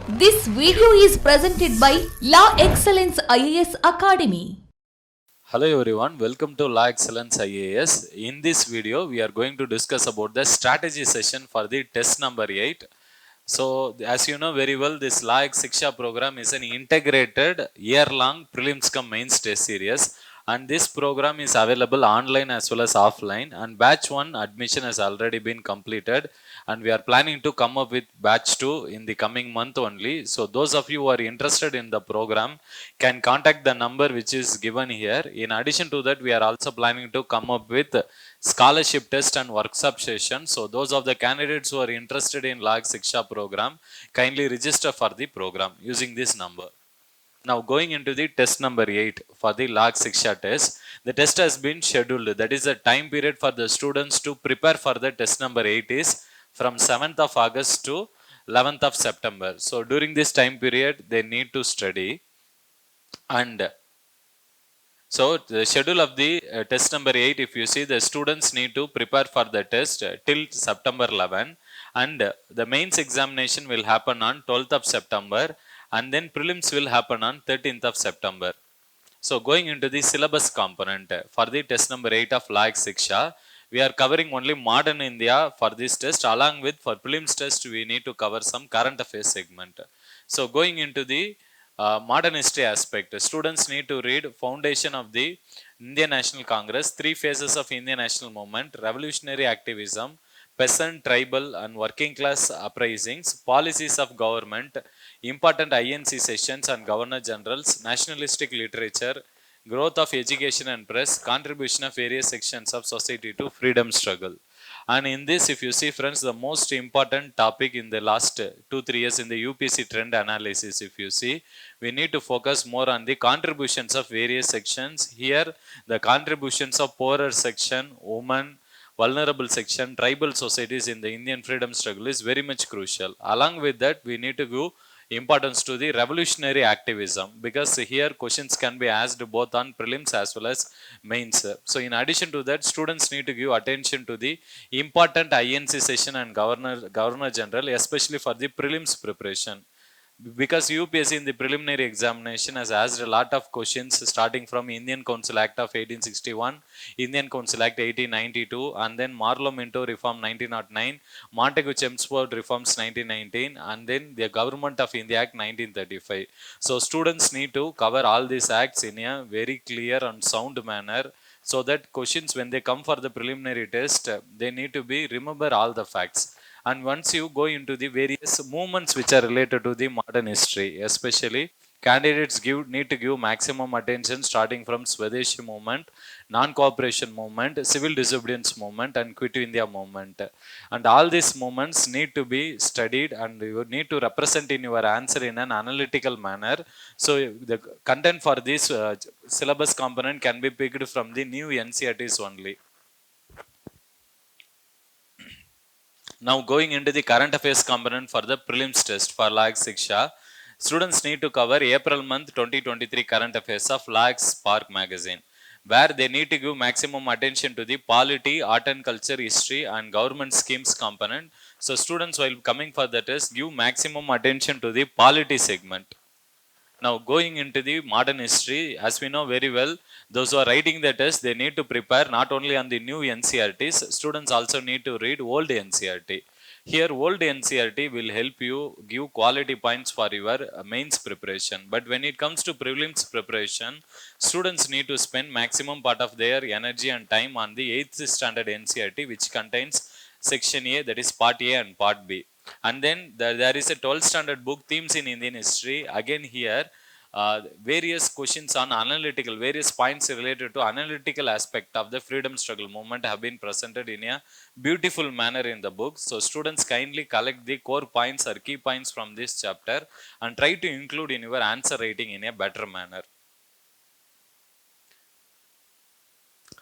This video is presented by LaExcellence IAS Academy. Hello everyone, welcome to LaExcellence IAS. In this video, we are going to discuss about the strategy session for the test number 8. So, as you know very well, this LAEX Shiksha program is an integrated year-long prelims cum mains test series, and this program is available online as well as offline, and batch 1 admission has already been completed, and we are planning to come up with batch 2 in the coming month only. So those of you who are interested in the program can contact the number which is given here. In addition to that, we are also planning to come up with scholarship test and workshop session. So those of the candidates who are interested in LAEX Shiksha program, kindly register for the program using this number. Now going into the test number 8 for the LAEX Shiksha test, the test has been scheduled. That is the time period for the students to prepare for the test number 8 is from 7th of August to 11th of September. So during this time period, they need to study. And so the schedule of the test number 8, if you see, the students need to prepare for the test till September 11, and the mains examination will happen on 12th of September, and then prelims will happen on 13th of September. So going into the syllabus component for the test number 8 of LAEX Shiksha, we are covering only modern India for this test. Along with for prelims test, we need to cover some current affairs segment. So going into the modern history aspect, students need to read foundation of the Indian National Congress, three phases of Indian national movement, revolutionary activism, peasant, tribal and working class uprisings, policies of government, important INC sessions and governor generals, nationalistic literature, growth of education and press, contribution of various sections of society to freedom struggle. And in this, if you see friends, the most important topic in the last 2-3 years in the UPSC trend analysis, if you see, we need to focus more on the contributions of various sections. Here, the contributions of poorer section, women, vulnerable section, tribal societies in the Indian freedom struggle is very much crucial. Along with that, we need to give importance to the revolutionary activism, because here questions can be asked both on prelims as well as mains. So in addition to that, students need to give attention to the important INC session and governor general, especially for the prelims preparation, because UPSC in the preliminary examination has asked a lot of questions starting from Indian Council Act of 1861, Indian Council Act 1892, and then Marlow-Minto Reform 1909, Montagu-Chelmsford Reforms 1919, and then the Government of India Act 1935. So students need to cover all these acts in a very clear and sound manner, so that questions when they come for the preliminary test, they need to be remember all the facts. And once you go into the various movements which are related to the modern history, especially candidates need to give maximum attention starting from Swadeshi movement, non-cooperation movement, civil disobedience movement and quit India movement. And all these movements need to be studied, and you need to represent in your answer in an analytical manner. So the content for this syllabus component can be picked from the new NCERTs only. Now going into the current affairs component for the prelims test for LAEX Shiksha, students need to cover April month 2023 current affairs of LAEX Spark magazine, where they need to give maximum attention to the polity, art and culture, history and government schemes component. So students, while coming for the test, give maximum attention to the polity segment. Now going into the modern history, as we know very well, those who are writing the test, they need to prepare not only on the new NCERTs, students also need to read old NCERT. Here old NCERT will help you give quality points for your mains preparation. But when it comes to prelims preparation, students need to spend maximum part of their energy and time on the 8th standard NCERT, which contains section A, that is part A and part B. And then there is a 12th standard book, themes in Indian history. Again here, various questions on analytical, various points related to analytical aspect of the freedom struggle movement have been presented in a beautiful manner in the book. So students, kindly collect the core points or key points from this chapter and try to include in your answer writing in a better manner.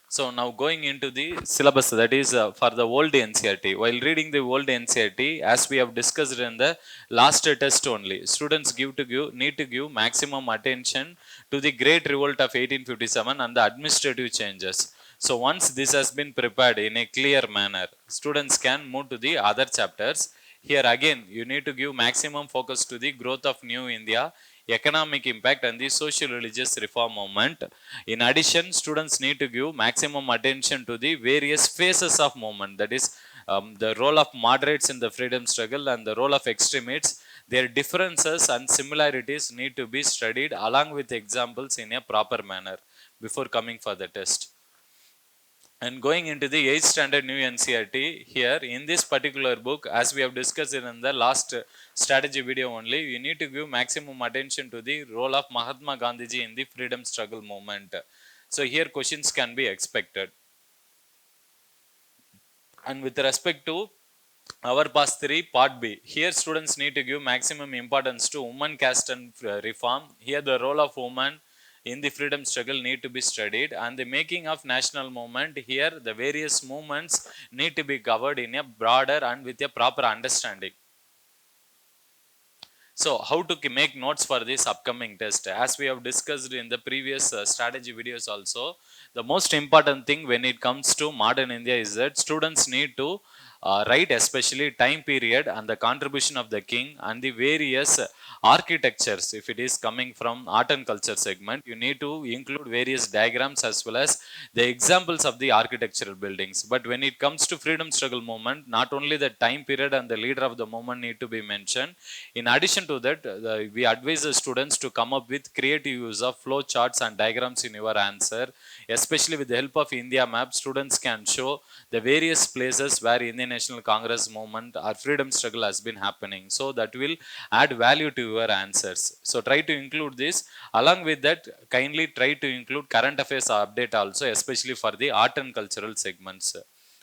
So now going into the syllabus, that is for the old NCERT. While reading the old NCERT, as we have discussed in the last test only, students need to give maximum attention to the Great Revolt of 1857 and the administrative changes. So once this has been prepared in a clear manner, students can move to the other chapters. Here again, you need to give maximum focus to the growth of New India, economic impact and the social religious reform movement. In addition, students need to give maximum attention to the various phases of movement, that is the role of moderates in the freedom struggle and the role of extremists. Their differences and similarities need to be studied along with examples in a proper manner before coming for the test. And going into the 8th standard new NCERT, here in this particular book, as we have discussed in the last strategy video only, you need to give maximum attention to the role of Mahatma Gandhiji in the freedom struggle movement. So here questions can be expected. And with respect to our past 3 part B, here students need to give maximum importance to women caste and reform. Here the role of women in the freedom struggle need to be studied, and the making of national movement, here the various movements need to be covered in a broader and with a proper understanding. So how to make notes for this upcoming test? As we have discussed in the previous strategy videos also, the most important thing when it comes to modern India is that students need to write especially time period and the contribution of the king and the various architectures. If it is coming from art and culture segment, you need to include various diagrams as well as the examples of the architectural buildings. But when it comes to freedom struggle movement, not only the time period and the leader of the movement need to be mentioned. In addition to that, we advise the students to come up with creative use of flow charts and diagrams in your answer. Especially with the help of India map, students can show the various places where Indian National Congress movement or freedom struggle has been happening. So that will add value to your answers. So try to include this. Along with that, kindly try to include current affairs update also, especially for the art and cultural segments.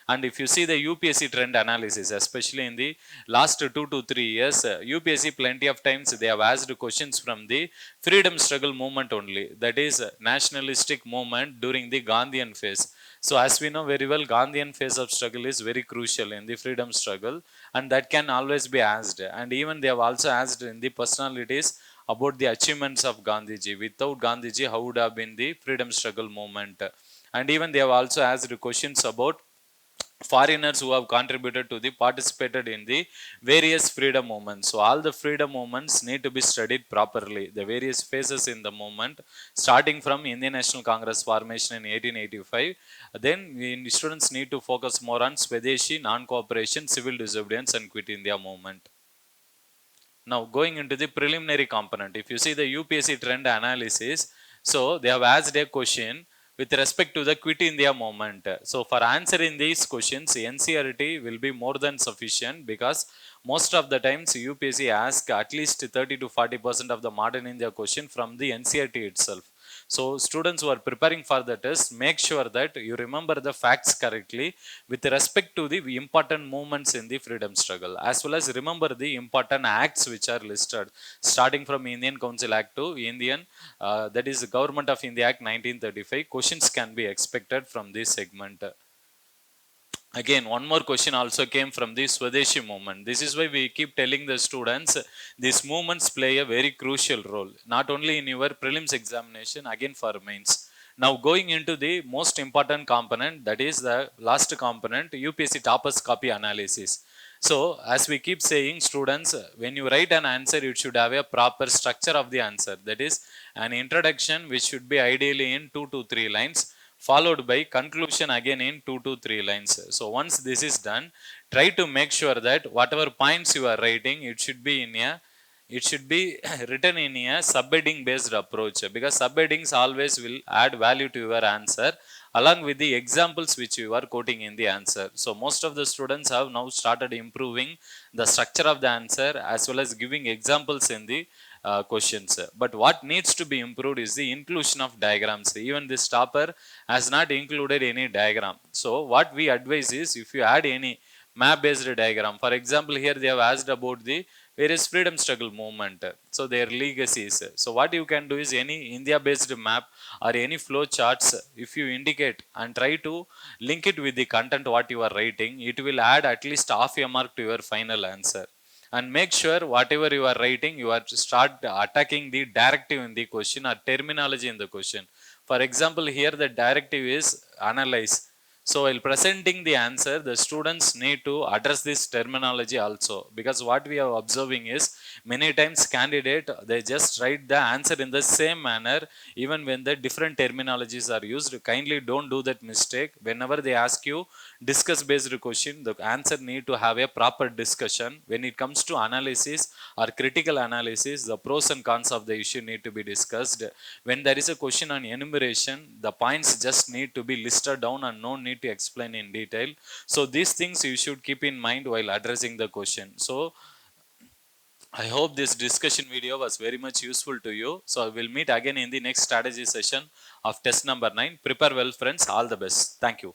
And if you see the UPSC trend analysis, especially in the last 2 to 3 years, UPSC plenty of times they have asked questions from the freedom struggle movement only. That is nationalistic movement during the Gandhian phase. So as we know very well, Gandhian phase of struggle is very crucial in the freedom struggle, and that can always be asked. And even they have also asked in the personalities about the achievements of Gandhiji. Without Gandhiji, how would have been the freedom struggle movement? And even they have also asked questions about foreigners who have contributed to the participated in the various freedom movements. So all the freedom movements need to be studied properly, the various phases in the movement, starting from Indian National Congress formation in 1885. Then students need to focus more on Swadeshi, non-cooperation, civil disobedience and quit India movement. Now going into the preliminary component, if you see the UPSC trend analysis, so they have asked a question with respect to the quit India movement. So for answering these questions, NCERT will be more than sufficient, because most of the times UPSC ask at least 30 to 40% of the modern India question from the NCERT itself. So students who are preparing for the test, make sure that you remember the facts correctly with respect to the important movements in the freedom struggle, as well as remember the important acts which are listed, starting from Indian Council Act to Indian, that is Government of India Act 1935. Questions can be expected from this segment. Again, one more question also came from the Swadeshi movement. This is why we keep telling the students these movements play a very crucial role, not only in your prelims examination, again for mains. Now going into the most important component, that is the last component, UPSC toppers copy analysis. So as we keep saying, students, when you write an answer, it should have a proper structure of the answer. That is an introduction which should be ideally in 2 to 3 lines, followed by conclusion again in 2 to 3 lines. So once this is done, try to make sure that whatever points you are writing, it should be written in a subheading based approach, because subheadings always will add value to your answer along with the examples which you are quoting in the answer. So most of the students have now started improving the structure of the answer as well as giving examples in the questions. But what needs to be improved is the inclusion of diagrams. Even this topper has not included any diagram. So what we advise is, if you add any map based diagram, for example here they have asked about the various freedom struggle movement, so their legacies. So what you can do is any India based map or any flow charts, if you indicate and try to link it with the content what you are writing, it will add at least half a mark to your final answer. And make sure whatever you are writing, you are to start attacking the directive in the question or terminology in the question. For example, here the directive is analyze. So while presenting the answer, the students need to address this terminology also, because what we are observing is many times candidate they just write the answer in the same manner even when the different terminologies are used. Kindly don't do that mistake. Whenever they ask you discuss based question, the answer need to have a proper discussion. When it comes to analysis or critical analysis, the pros and cons of the issue need to be discussed. When there is a question on enumeration, the points just need to be listed down and no need to explain in detail. So these things you should keep in mind while addressing the question. So I hope this discussion video was very much useful to you. So we'll meet again in the next strategy session of test number 9. Prepare well, friends. All the best. Thank you.